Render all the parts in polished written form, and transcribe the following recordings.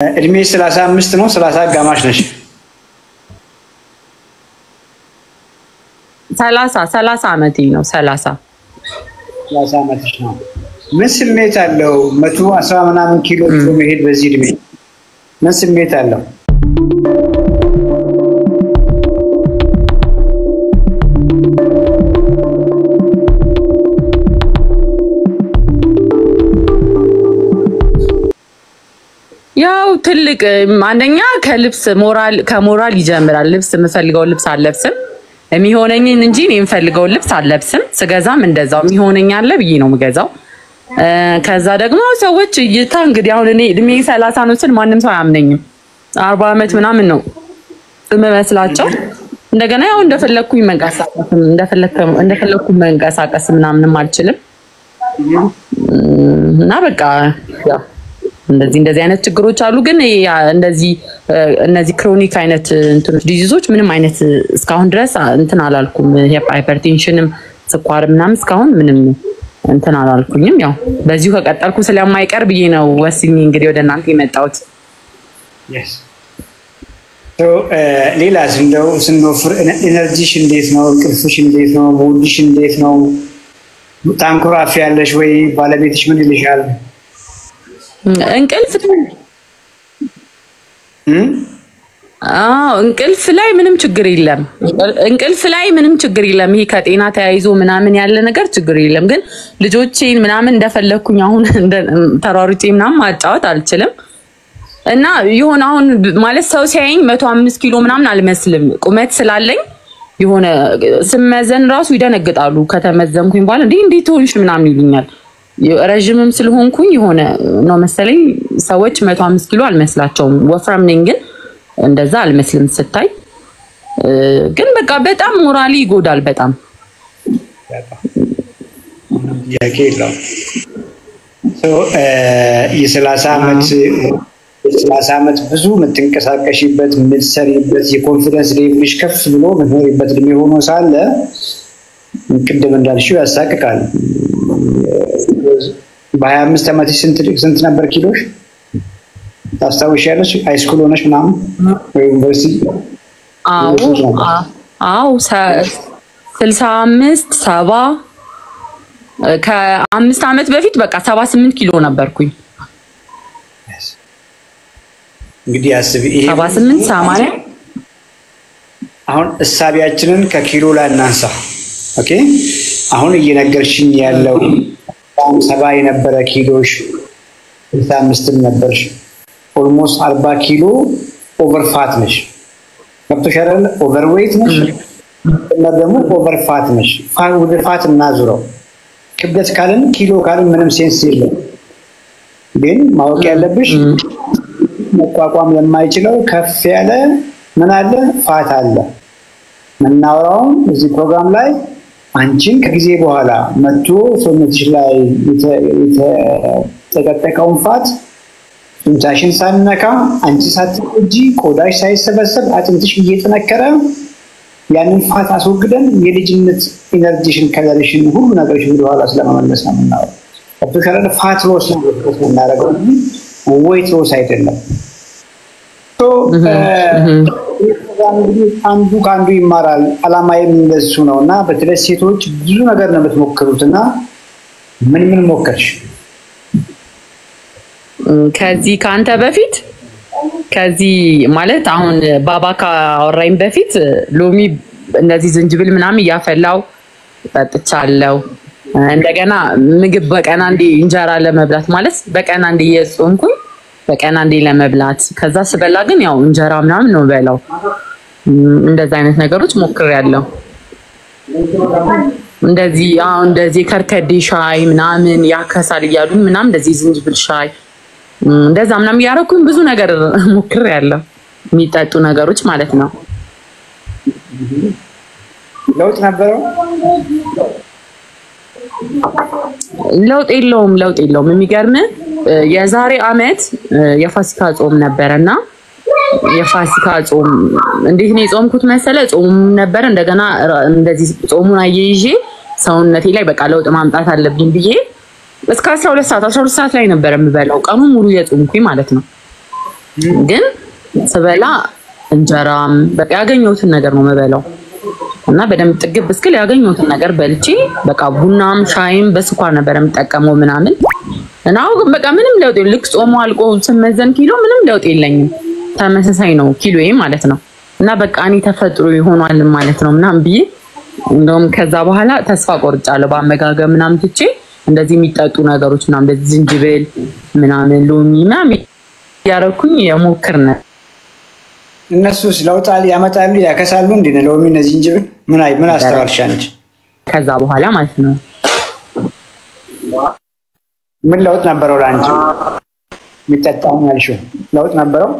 እድሜ 35 ነው 30 አጋማሽ ነሽ 30 አመቴ ነው 30 አመትሽ ነው ምን ስሜት አለው 110 ምናምን ኪሎ መሄድ በዚህ እድሜ ምን ስሜት አለው ያው ትልቅ አንደኛ ከሞራል ይጀምራል ልብስ የምፈልገው ልብስ አለብስም የሚሆነኝን እንጂ የምፈልገው ልብስ አለብስም ስገዛም እንደዛው የሚሆነኝ አለ ብዬ ነው የምገዛው ከዛ ደግሞ ሰዎች እይታ እንግዲህ አሁን እኔ እድሜ 30 ነው ስል ማንንም ሰው አያምነኝም 40 አመት ምናምን ነው እመመስላቸው እንደገና ያው እንደፈለኩኝ መንቀሳቀስ ምናምንም አልችልም እና በቃ ያው እንደዚህ አይነት ችግሮች አሉ ግን እነዚህ ክሮኒክ አይነት እንትኖች ዲዚዞች ምንም አይነት እስካሁን ድረስ እንትን አላልኩም ሃይፐርቴንሽንም ስኳር ምናምን እስካሁን ምንም እንትን አላልኩኝም ያው በዚሁ ከቀጠልኩ ስለማይቀር ብዬ ነው ወስኜ እንግዲህ ወደ እናንተ የመጣሁት yes so ሌላስ እንደው ስንወፍር ኤነርጂሽ እንዴት ነው እንቅልፍሽ እንዴት ነው ሙድሽ እንዴት ነው ታንኩራፊ ያለሽ ወይ ባለቤትሽ ምን ይልሻል እንቅልፍ ላይ ምንም ችግር የለም ይሄ ከጤና ተያይዞ ምናምን ያለ ነገር ችግር የለም ግን ልጆቼን ምናምን እንደፈለኩኝ አሁን ተሯሩጬ ምናምን ማጫወት አልችልም እና ይሁን አሁን ማለት ሰው ሲያየኝ 105 ኪሎ ምናምን አልመስልም ቁመት ስላለኝ ይሆነ ስመዘን ራሱ ይደነግጣሉ ከተመዘንኩኝ በኋላ እንዴት ሆንሽ ምናምን ይሉኛል ረጅምም ስለሆንኩኝ የሆነ ነው መሰለኝ ሰዎች 105 ኪሎ አልመስላቸውም ወፍራም ነኝ ግን እንደዛ አልመስልም ስታይ ግን በቃ በጣም ሞራሊ ይጎዳል በጣም ያኬለው የ30 አመት ብዙ የምትንቀሳቀሽበት የምትሰሪበት የኮንፊደንስ ሌቭልሽ ከፍ ብሎ የምትኖሪበት እድሜ ሆኖ ሳለ ቅድም እንዳልሽው ያሳቅቃል በ25 አመት ስንት ነበር ኪሎሽ ታስታውሻለሽ ሃይስኩል ሆነሽ ምናምን ወይ ዩኒቨርሲቲ አው 65 70 ከ5 አመት በፊት በቃ 78 ኪሎ ነበርኩኝ እንግዲህ አስቢ ይሄ 78 80 አሁን እሳቢያችንን ከኪሎ ላይ እናንሳ ኦኬ አሁን እየነገርሽኝ ያለው 70 የነበረ ኪሎሽ 65 ነበርሽ ኦልሞስት 40 ኪሎ ኦቨር ፋት ነሽ ገብቶሻል ኦቨር ዌይት ነሽ እና ደግሞ ኦቨር ፋት ነሽ ወደ ፋት እናዙረው ክብደት ካለን ኪሎ ካለን ምንም ሴንስ የለም ግን ማወቅ ያለብሽ መቋቋም የማይችለው ከፍ ያለ ምን አለ ፋት አለ ምናወራው እዚህ ፕሮግራም ላይ አንቺን ከጊዜ በኋላ መጥቶ ሰውነትሽ ላይ የተጠቀጠቀውን ፋት ጡንቻሽን ሳነካ አንቺ ሳትቆጂ ቆዳሽ ሳይሰበሰብ አጥንትሽ እየተነከረ ያንን ፋት አስወግደን የልጅነት ኢነርጂሽን ከለርሽን ሁሉ ነገርሽ ወደ ኋላ ስለማመለስ ነው የምናወራው አጥንት ፋት ሎስ ነው የምናደርገው ዌይት ሎስ አይደለም አንዱ ካንዱ ይማራል አላማዬም እንደሱ ነውና በተለይ ሴቶች ብዙ ነገር ነው የምትሞክሩትና ምን ሞከርሽ ከዚህ ካንተ በፊት ከዚህ ማለት አሁን ባባካ አወራኝ በፊት ሎሚ እንደዚህ ዝንጅብል ምናምን ያፈላው ጠጥቻለሁ እንደገና ምግብ በቀን አንዴ እንጀራ ለመብላት ማለት በቀን አንዴ እየጾምኩኝ በቀን አንዴ ለመብላት ከዛ ስበላ ግን ያው እንጀራ ምናምን ነው በላው እንደዛ አይነት ነገሮች ሞክሬያለሁ እንደዚህ ከርከዴ ሻይ ምናምን ያከሳል ይያሉ ምናምን እንደዚህ ዝንጅብል ሻይ እንደዛ ምናምን ያረኩኝ ብዙ ነገር ሞክሬያለሁ የሚጠጡ ነገሮች ማለት ነው ለውጥ ነበረው ለውጥ የለውም የሚገርም የዛሬ አመት የፋሲካ ጾም ነበርና የፋሲካ ጾም እንዴት ነው የጾምኩት መሰለ ጾም ነበር እንደገና እንደዚህ ጾሙን አየይዤ ሰውነቴ ላይ በቃ ለውጥ ማምጣት አለብኝ ብዬ እስከ 12 ሰዓት ላይ ነበር የምበላው ቀኑ ሙሉ የጾምኩኝ ማለት ነው ግን ስበላ እንጀራም በቃ ያገኘሁትን ነገር ነው መበላው እና በደንብ ጥግብ እስክል ያገኘሁትን ነገር በልቼ በቃ ቡናም ሻይም በስኳር ነበር የምጠቀመው ምናምን እና አሁን በቃ ምንም ለውጥ የለም። ልክ ጾሙ አልቆ ስመዘን ኪሎ ምንም ለውጥ የለኝም። ተመሳሳይ ነው ኪሎዬ ማለት ነው እና በቃ እኔ ተፈጥሮ ይሆናል ማለት ነው ምናምን ብዬ እንደውም ከዛ በኋላ ተስፋ ቆርጫለሁ። በአመጋገብ ምናምን ትቼ እንደዚህ የሚጠጡ ነገሮች ምናምን እንደዚህ ዝንጅብል ምናምን ሎሚ ምናምን ያረኩኝ የሞክር ነው። እነሱስ ለውጥ ያመጣሉ ያከሳሉ እንዴ? ሎሚ እና ዝንጅብል ምን አስተዋልሻለች? ከዛ በኋላ ማለት ነው ምን ለውጥ ነበረው ላንቺ? የሚጠጣው ያልሽው ለውጥ ነበረው?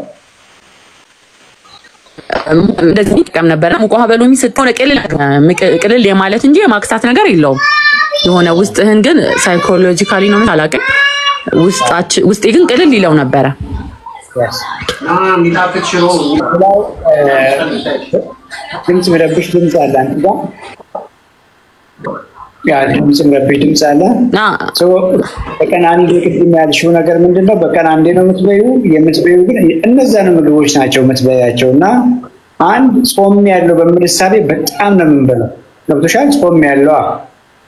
እንደዚህ ጥቅም ነበር። ሙቅ ውሃ በሎሚ ስትሆን ቅልል የማለት እንጂ የማክሳት ነገር የለውም። የሆነ ውስጥህን ግን ሳይኮሎጂካሊ ነው አላውቅም፣ ውስጤ ግን ቅልል ይለው ነበረ። ድምፅ መረብሽ ድምፅ አለ አንተ ጋር ያ ድምፅ መረብሽ ድምፅ አለ። በቀን አንዴ ቅድም ያልሽው ነገር ምንድነው? በቀን አንዴ ነው የምትበይው ግን እነዛን ምግቦች ናቸው የምትበያቸው እና አንድ ጾም ያለው በምን ሐሳቤ በጣም ነው የምንበላው። ገብቶሻል? ጾም ያለው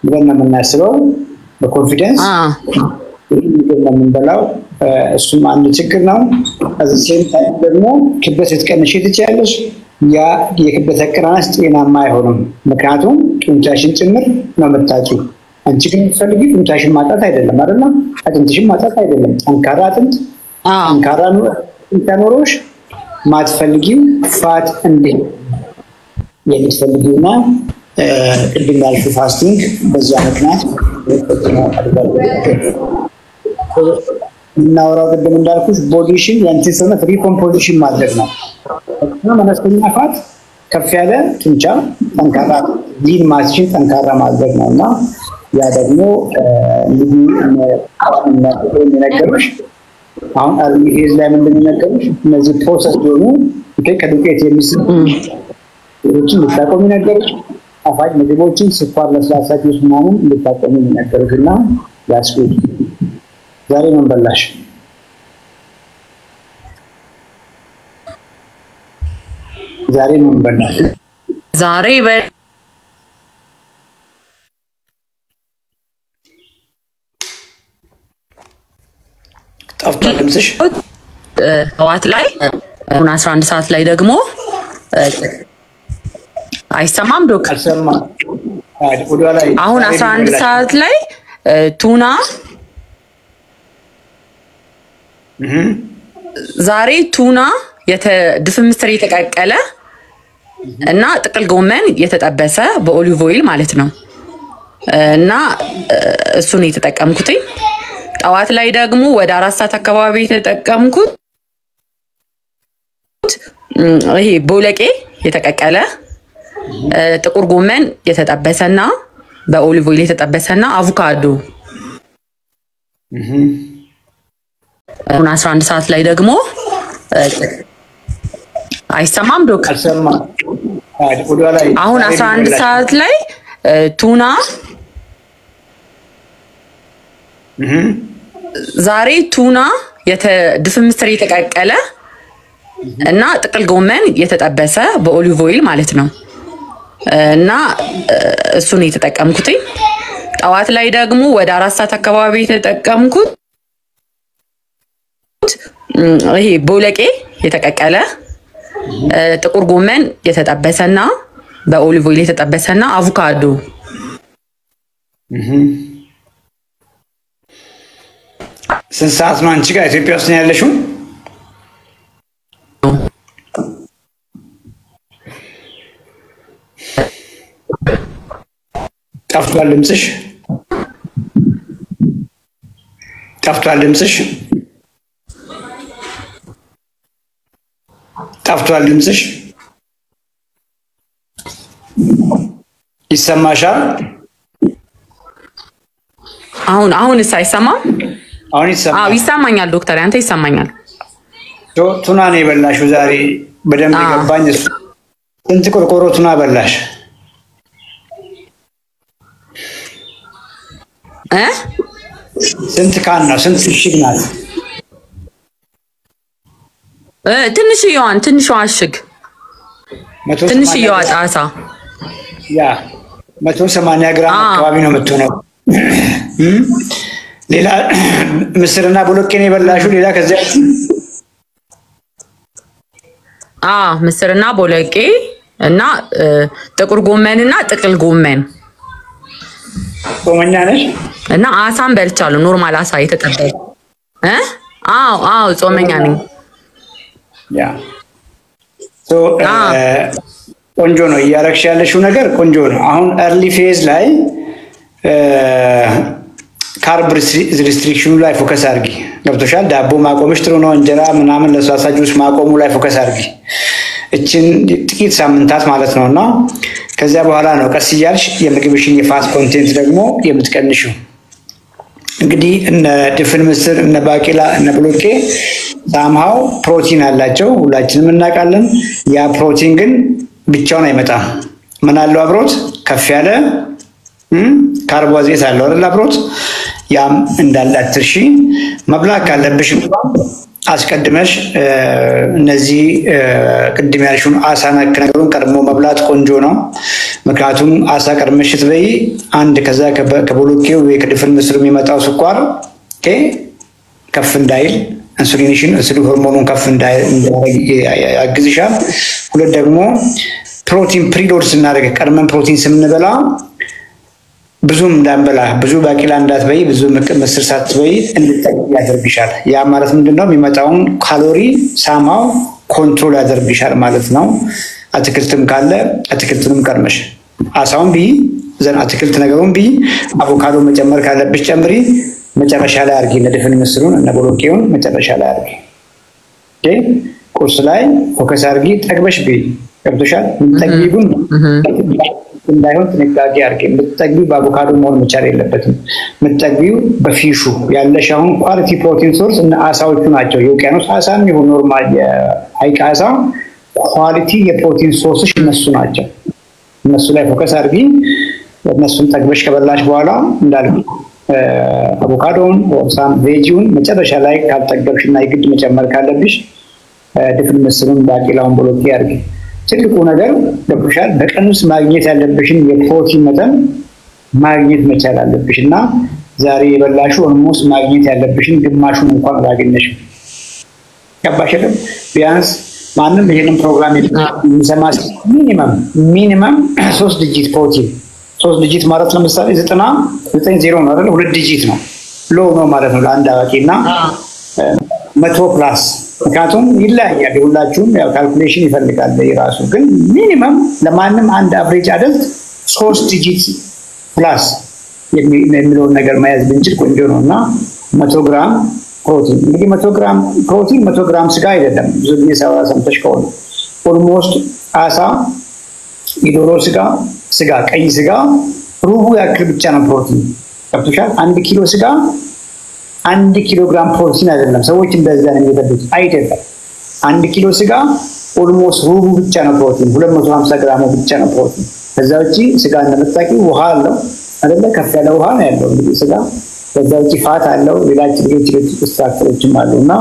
ብለን ነው የምናስበው በኮንፊደንስ ነው የምንበላው። እሱም አንድ ችግር ነው። እዚህም ደግሞ ክብደት ልትቀንሺ ትችያለሽ። ያ የክብደት አቀራረጽ ጤናማ አይሆንም። ምክንያቱም ጡንቻሽን ጭምር ነው የምታጪው። አንቺ ግን የምትፈልጊው ጡንቻሽን ማጣት አይደለም አይደል? አጥንትሽን ማጣት አይደለም። ጠንካራ አጥንት ጠንካራ ኖሮሽ ማትፈልጊው ፋት እንዴ የምትፈልጊውና ቅድም ያልሽው ፋስቲንግ በዛ ምክንያት እናወራው ቅድም እንዳልኩሽ ቦዲሽን ያንቺን ሰውነት ሪኮምፖዚሽን ማድረግ ነው። መነስተኛ ፋት ከፍ ያለ ጡንቻ ጠንካራ ሊን ማስሽን ጠንካራ ማድረግ ነውና ያ ደግሞ ነገሮች አሁን ሄዝ ላይ ምንድን ነው ነገሮች እነዚህ ፕሮሰስ ሆኑ ከዱቄት የሚሰሩ ልታቆሚ ነገሮች ጣፋጭ ምግቦችን ስኳር ለስላሳ ጁስ ምናምን ልታቆሚ ነገሮችና ያስኩት ዛሬ ምን በላሽ? ዛሬ ምን በላሽ? ዛሬ ጠፍቷል ድምፅሽ። ጠዋት ላይ አሁን 11 ሰዓት ላይ ደግሞ አይሰማም ዶክ? አልሰማም። አሁን 11 ሰዓት ላይ ቱና ዛሬ ቱና ድፍን ምስር የተቀቀለ እና ጥቅል ጎመን የተጠበሰ በኦሊቭ ኦይል ማለት ነው እና እሱን የተጠቀምኩት። ጠዋት ላይ ደግሞ ወደ 4 ሰዓት አካባቢ የተጠቀምኩት ይሄ ቦለቄ የተቀቀለ ጥቁር ጎመን የተጠበሰና በኦሊቭ ኦይል የተጠበሰና አቮካዶ። አሁን 11 ሰዓት ላይ ደግሞ አይሰማም ዶክ? አልሰማም። አሁን 11 ሰዓት ላይ ቱና ዛሬ ቱና ድፍን ምስር የተቀቀለ እና ጥቅል ጎመን የተጠበሰ በኦሊቭ ኦይል ማለት ነው እና እሱን የተጠቀምኩት። ጠዋት ላይ ደግሞ ወደ 4 ሰዓት አካባቢ የተጠቀምኩት ይሄ ቦለቄ የተቀቀለ ጥቁር ጎመን የተጠበሰና በኦሊቭ ኦይል የተጠበሰና አቮካዶ። ስንት ሰዓት ነው አንቺ ጋር ኢትዮጵያ ውስጥ ነው ያለሽው? ጠፍቷል ድምፅሽ። ጠፍቷል ድምፅሽ። ጠፍቷል ድምፅሽ። ይሰማሻል? አሁንስ አይሰማም? አሁን ይሰማል። አዎ ይሰማኛል ዶክተር፣ አንተ ይሰማኛል? ቱና ነው የበላሽው ዛሬ? በደንብ ይገባኝ። ስንት ቆርቆሮ ቱና በላሽ? ስንት ካን ነው? ስንት እሽግ ናት? ትንሿ አሽግ ትንሽዬዋ ጣሳ ያ 180 ግራም አካባቢ ነው የምትሆነው። ሌላ ምስርና ቦሎቄ ነው የበላሽው? ሌላ ከዚያ ምስርና ቦሎቄ እና ጥቁር ጎመንና ጥቅል ጎመን። ጾመኛ ነሽ? እና አሳም በልቻለሁ። ኖርማል አሳ የተጠበለ አዎ ጾመኛ ነኝ። ያ ቆንጆ ነው እያረግሽ ያለሽው ነገር ቆንጆ ነው። አሁን early phase ላይ ካርብ ሪስትሪክሽኑ ላይ ፎከስ አድርጊ። ገብቶሻል? ዳቦ ማቆምሽ ጥሩ ነው። እንጀራ ምናምን ለስላሳ ጁስ ማቆሙ ላይ ፎከስ አድርጊ። እችን ጥቂት ሳምንታት ማለት ነውና ከዚያ በኋላ ነው ቀስ እያልሽ የምግብሽን የፋት ኮንቴንት ደግሞ የምትቀንሽው። እንግዲህ እነ ድፍን ምስር እነ ባቄላ እነ ብሎቄ ሳምሃው ፕሮቲን አላቸው፣ ሁላችንም እናውቃለን። ያ ፕሮቲን ግን ብቻውን አይመጣም። ምን አለው አብሮት? ከፍ ያለ ካርቦሃይድሬት አለው አይደል አብሮት። ያም እንዳለ አትርሺ። መብላት ካለብሽ አስቀድመሽ እነዚህ ቅድም ያልሽውን አሳ ነክ ነገሩን ቀድሞ መብላት ቆንጆ ነው። ምክንያቱም አሳ ቀድመሽ ስትበይ አንድ ከዛ ከቦሎቄው ወይ ከድፍን ምስር የሚመጣው ስኳር ከፍ እንዳይል ኢንሱሊን ሆርሞኑን ከፍ እንዳያደርግ ያግዝሻል። ሁለት ደግሞ ፕሮቲን ፕሪሎድ ስናደርግ ቀድመን ፕሮቲን ስንበላ ብዙም እንዳንበላ ብዙ ባቄላ እንዳትበይ ብዙ ምስር ሳትበይ እንድትጠግቢ ያደርግሻል። ያ ማለት ምንድነው? የሚመጣውን ካሎሪ ሳማው ኮንትሮል ያደርግሻል ማለት ነው። አትክልትም ካለ አትክልቱንም ቀድመሽ አሳውን ቢ ዘን አትክልት ነገሩን ቢ አቮካዶ መጨመር ካለብሽ ጨምሪ። መጨረሻ ላይ አርጊ። ለድፍን ምስሩን እና ቦሎቄውን መጨረሻ ላይ አርጊ። ቁርስ ላይ ፎከስ አርጊ። ጠግበሽ ቢ ገብቶሻል? ምትጠግቢውን እንዳይሆን ጥንቃቄ አርጊ። ምትጠግቢው በአቮካዶ መሆን መቻል የለበትም። ምትጠግቢው በፊሹ ያለሽ አሁን ኳሊቲ ፕሮቲን ሶርስ እና አሳዎቹ ናቸው። የውቅያኖስ አሳም ይሁን ኖርማል የሐይቅ አሳ ኳሊቲ የፕሮቲን ሶርስሽ እነሱ ናቸው። እነሱ ላይ ፎከስ አርጊ። እነሱን ጠግበሽ ከበላሽ በኋላ እንዳልኩ አቮካዶን ወርሳም ቬጂውን መጨረሻ ላይ ካልጠገብሽና የግድ መጨመር ካለብሽ ድፍን ምስሩን ባቄላውን ቦሎቄ አርጊ። ትልቁ ነገር ገብቶሻል? በቀን ውስጥ ማግኘት ያለብሽን የፕሮቲን መጠን ማግኘት መቻል አለብሽ እና ዛሬ የበላሽው ኦልሞስት ማግኘት ያለብሽን ግማሹን እንኳን አላገኘሽም። ገባሽ? ቢያንስ ማንም ይሄንን ፕሮግራም የሚሰማ ሚኒመም 3 ዲጂት ፕሮቲን 3 ዲጂት ማለት ለምሳሌ 90 ነው አይደል? 2 ዲጂት ነው ሎ ነው ማለት ነው ለአንድ አዋቂና 100 ፕላስ። ምክንያቱም ይለያያል ሁላችሁም ያው ካልኩሌሽን ይፈልጋል የራሱ ግን ሚኒመም ለማንም አንድ አቨሬጅ አደልት 3 ዲጂት ፕላስ የሚለውን ነገር መያዝ ብንችል ቆንጆ ነውና 100 ግራም ፕሮቲን እንግዲህ 100 ግራም ፕሮቲን 100 ግራም ስጋ አይደለም። ብዙ ጊዜ ሰምተሽ ከሆነ ኦልሞስት አሳ የዶሮ ስጋ ቀይ ስጋ ሩቡ ያክል ብቻ ነው ፕሮቲን። ገብቶሻል? 1 ኪሎ ስጋ 1 ኪሎ ግራም ፕሮቲን አይደለም። ሰዎች እንደዛ ነው የሚበሉት አይደለም። 1 ኪሎ ስጋ ኦልሞስት ሩቡ ብቻ ነው ፕሮቲን፣ 250 ግራም ብቻ ነው ፕሮቲን። ከዛ ውጪ ስጋ እንደምታውቂው ውሃ አለው አይደለ? ከፍ ያለ ውሃ ነው ያለው እንግዲህ ስጋ። ከዛ ውጪ ፋት አለው፣ ሌሎች ስትራክቸሮችም አሉና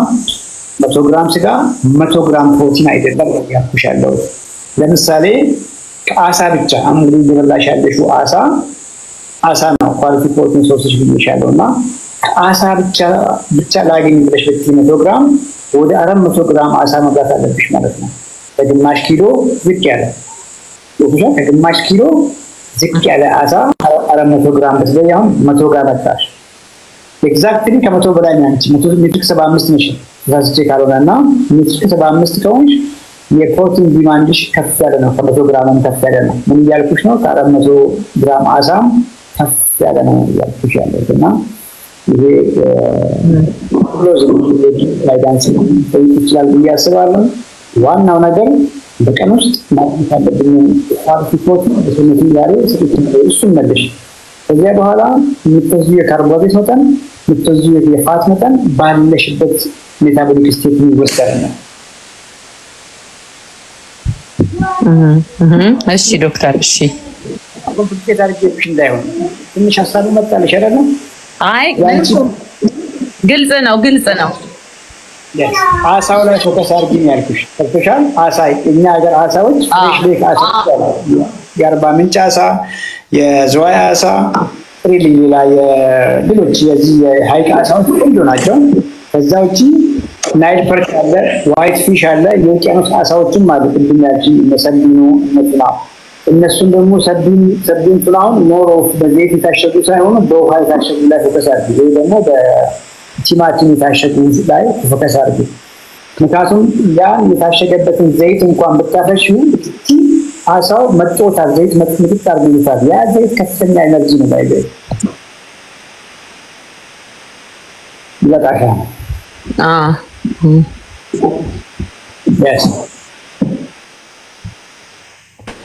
100 ግራም ስጋ 100 ግራም ፕሮቲን አይደለም ያልኩሻለሁ። ለምሳሌ ከአሳ ብቻ እንግዲህ እየበላሽ ያለሽው አሳ ነው ኳሊቲ ፕሮቲን ሶርሶች ብዬሻለሁና አሳ ብቻ ላገኝ ብለሽ 100 ግራም ወደ 400 ግራም አሳ መብላት አለብሽ ማለት ነው። ከግማሽ ኪሎ ዝቅ ያለ ከግማሽ ኪሎ ዝቅ ያለ አሳ 400 ግራም በተለይ አሁን 100 ግራም አጣሽ። ኤግዛክትሊ ከ100 በላይ ነው አንቺ 175 ነሽ ዛዝቼ ካልሆነና 175 ከሆንሽ የፕሮቲን ዲማንድሽ ከፍ ያለ ነው። ከ100 ግራም ከፍ ያለ ነው። ምን ያልኩሽ ነው? ከ400 ግራም አሳ ከፍ ያለ ነው ያልኩሽ ያለውና ይሄ ጋይዳንስ ይችላል ብያስባለሁ። ዋናው ነገር በቀን ውስጥ ማግኘት ያለብን ኳሊቲ ፕሮቲን በሰውነት ያለ እሱን መልሽ። ከዚያ በኋላ የምትወስጂው የካርቦሃይድሬት መጠን የምትወስጂው የፋት መጠን ባለሽበት ሜታቦሊክ ስቴት የሚወሰድ ነው። እሺ ዶክተር፣ እሺ ኮምፕሊኬት አድርጌብሽ እንዳይሆን ትንሽ ሀሳቡ መጣልሽ አይደለም? አይ ግልጽ ነው። አሳው ላይ ፎከስ አድርጊኝ ያልኩሽ ተፈሻል። አሳ እኛ ሀገር አሳዎች ፍሬሽ ሌክ አሳ የአርባ ምንጭ አሳ የዝዋይ አሳ ሪሊ ላይ ሌሎች የዚህ ሃይቅ አሳዎች ቆንጆ ናቸው። ከዛ ውጪ ናይል ፐርች አለ፣ ዋይት ፊሽ አለ፣ የውቅያኖስ አሳዎችም አሉ። ቅድሚያጂ መሰልኑ መጥና እነሱን ደግሞ ሰብን ፍላውን ሞር ኦፍ በዘይት የታሸጉ ሳይሆኑ በውሃ የታሸጉ ላይ ፎከስ አድርጊ። ወይ ደግሞ በቲማቲም የታሸጉ ላይ ፎከስ አድርጊ። ምክንያቱም ያ የታሸገበትን ዘይት እንኳን ብታፈሽው አሳው መጥቶታል፣ ዘይት መጥምጥ አድርጎታል። ያ ዘይት ከፍተኛ ኤነርጂ ነው ባይዘይ ይላታል። yes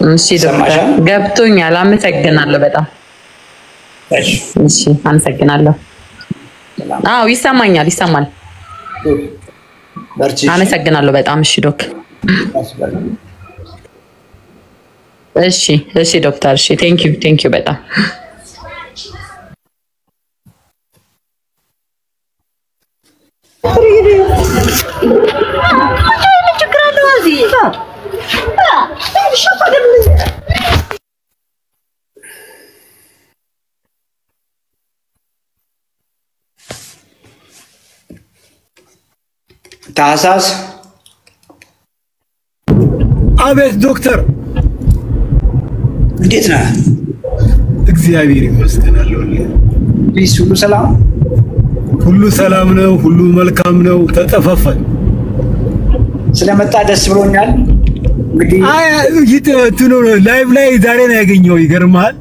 እሺ ዶክተር ገብቶኛል። አመሰግናለሁ በጣም እሺ አመሰግናለሁ። አዎ ይሰማኛል፣ ይሰማል። አመሰግናለሁ በጣም እሺ ዶክ እሺ ዶክተር እሺ ቴንክ ዩ በጣም ታህሳስ አቤት ዶክተር እንዴት ነህ? እግዚአብሔር ይመስገን አለሁልህ። ሁሉ ሰላም? ሁሉ ሰላም ነው፣ ሁሉ መልካም ነው። ተጠፋፋን ስለመጣ ደስ ብሎኛል። እንግዲህ ላይቭ ላይ ዛሬ ነው ያገኘው። ይገርምሃል